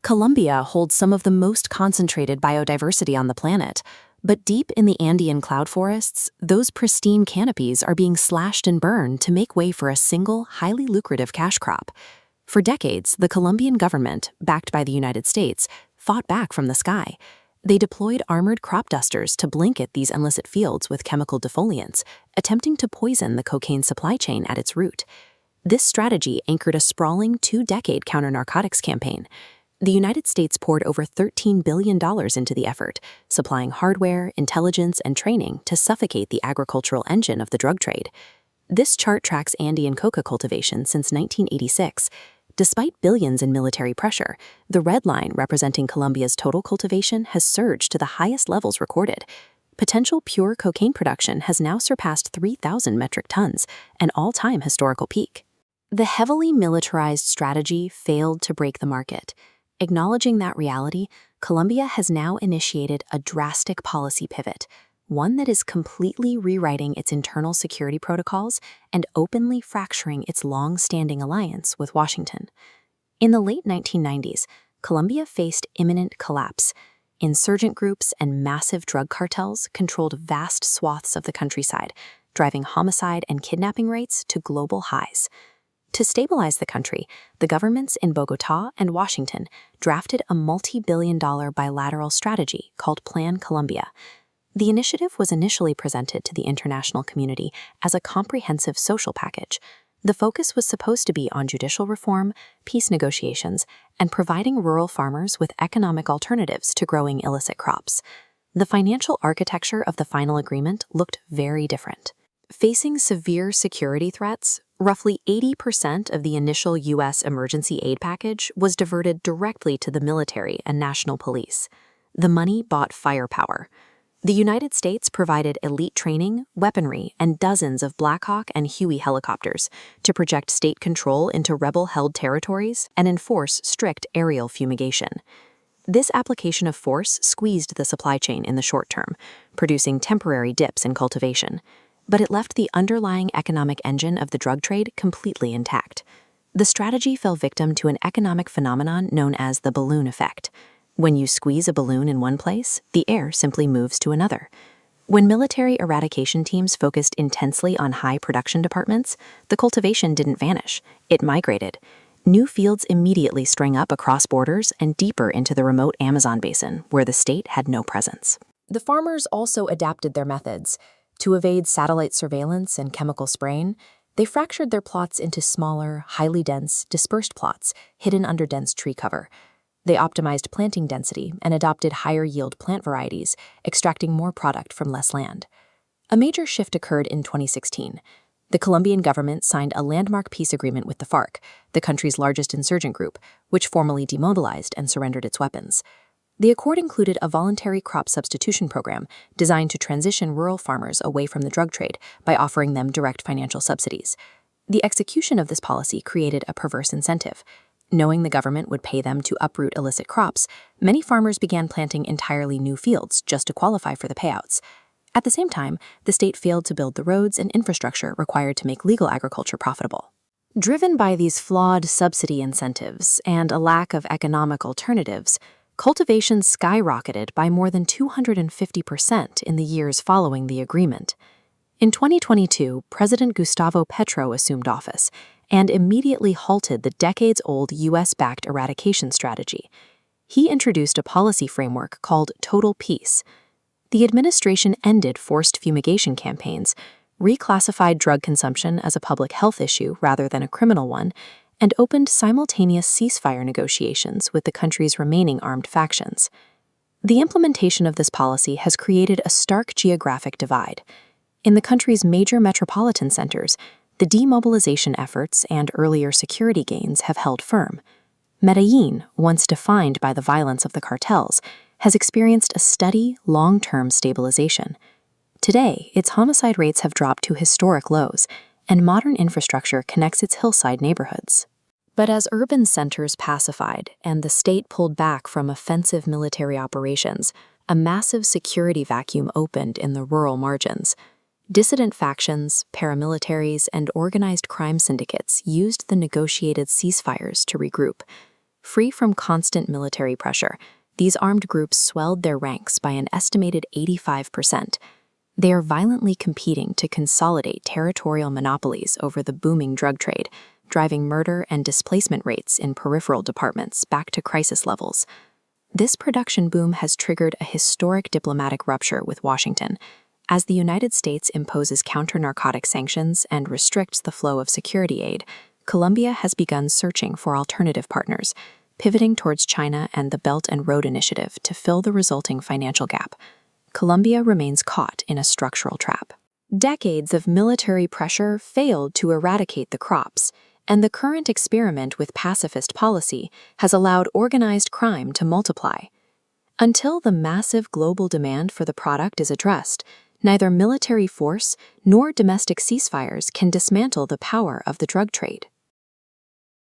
Colombia holds some of the most concentrated biodiversity on the planet, but deep in the Andean cloud forests, those pristine canopies are being slashed and burned to make way for a single, highly lucrative cash crop. For decades, the Colombian government, backed by the United States, fought back from the sky. They deployed armored crop dusters to blanket these illicit fields with chemical defoliants, attempting to poison the cocaine supply chain at its root. This strategy anchored a sprawling two-decade counter-narcotics campaign. The United States poured over $13 billion into the effort, supplying hardware, intelligence, and training to suffocate the agricultural engine of the drug trade. This chart tracks Andean coca cultivation since 1986. Despite billions in military pressure, the red line representing Colombia's total cultivation has surged to the highest levels recorded. Potential pure cocaine production has now surpassed 3,000 metric tons, an all-time historical peak. The heavily militarized strategy failed to break the market. Acknowledging that reality, Colombia has now initiated a drastic policy pivot, one that is completely rewriting its internal security protocols and openly fracturing its long-standing alliance with Washington. In the late 1990s, Colombia faced imminent collapse. Insurgent groups and massive drug cartels controlled vast swaths of the countryside, driving homicide and kidnapping rates to global highs. To stabilize the country, the governments in Bogotá and Washington drafted a multi-billion-dollar bilateral strategy called Plan Colombia. The initiative was initially presented to the international community as a comprehensive social package. The focus was supposed to be on judicial reform, peace negotiations, and providing rural farmers with economic alternatives to growing illicit crops. The financial architecture of the final agreement looked very different. Facing severe security threats, roughly 80% of the initial U.S. emergency aid package was diverted directly to the military and national police. The money bought firepower. The United States provided elite training, weaponry, and dozens of Black Hawk and Huey helicopters to project state control into rebel-held territories and enforce strict aerial fumigation. This application of force squeezed the supply chain in the short term, producing temporary dips in cultivation. But it left the underlying economic engine of the drug trade completely intact. The strategy fell victim to an economic phenomenon known as the balloon effect. When you squeeze a balloon in one place, the air simply moves to another. When military eradication teams focused intensely on high production departments, the cultivation didn't vanish, it migrated. New fields immediately sprang up across borders and deeper into the remote Amazon basin, where the state had no presence. The farmers also adapted their methods. To evade satellite surveillance and chemical spraying, they fractured their plots into smaller, highly dense, dispersed plots hidden under dense tree cover. They optimized planting density and adopted higher-yield plant varieties, extracting more product from less land. A major shift occurred in 2016. The Colombian government signed a landmark peace agreement with the FARC, the country's largest insurgent group, which formally demobilized and surrendered its weapons. The accord included a voluntary crop substitution program designed to transition rural farmers away from the drug trade by offering them direct financial subsidies. The execution of this policy created a perverse incentive. Knowing the government would pay them to uproot illicit crops, many farmers began planting entirely new fields just to qualify for the payouts. At the same time, the state failed to build the roads and infrastructure required to make legal agriculture profitable. Driven by these flawed subsidy incentives and a lack of economic alternatives, cultivation skyrocketed by more than 250% in the years following the agreement. In 2022, President Gustavo Petro assumed office and immediately halted the decades-old U.S.-backed eradication strategy. He introduced a policy framework called Total Peace. The administration ended forced fumigation campaigns, reclassified drug consumption as a public health issue rather than a criminal one, and opened simultaneous ceasefire negotiations with the country's remaining armed factions. The implementation of this policy has created a stark geographic divide. In the country's major metropolitan centers, the demobilization efforts and earlier security gains have held firm. Medellin, once defined by the violence of the cartels, has experienced a steady, long-term stabilization. Today, its homicide rates have dropped to historic lows, and modern infrastructure connects its hillside neighborhoods. But as urban centers pacified and the state pulled back from offensive military operations, a massive security vacuum opened in the rural margins. Dissident factions, paramilitaries, and organized crime syndicates used the negotiated ceasefires to regroup. Free from constant military pressure, these armed groups swelled their ranks by an estimated 85%. They are violently competing to consolidate territorial monopolies over the booming drug trade, driving murder and displacement rates in peripheral departments back to crisis levels. This production boom has triggered a historic diplomatic rupture with Washington. As the United States imposes counter-narcotic sanctions and restricts the flow of security aid, Colombia has begun searching for alternative partners, pivoting towards China and the Belt and Road Initiative to fill the resulting financial gap. Colombia remains caught in a structural trap. Decades of military pressure failed to eradicate the crops, and the current experiment with pacifist policy has allowed organized crime to multiply. Until the massive global demand for the product is addressed, neither military force nor domestic ceasefires can dismantle the power of the drug trade.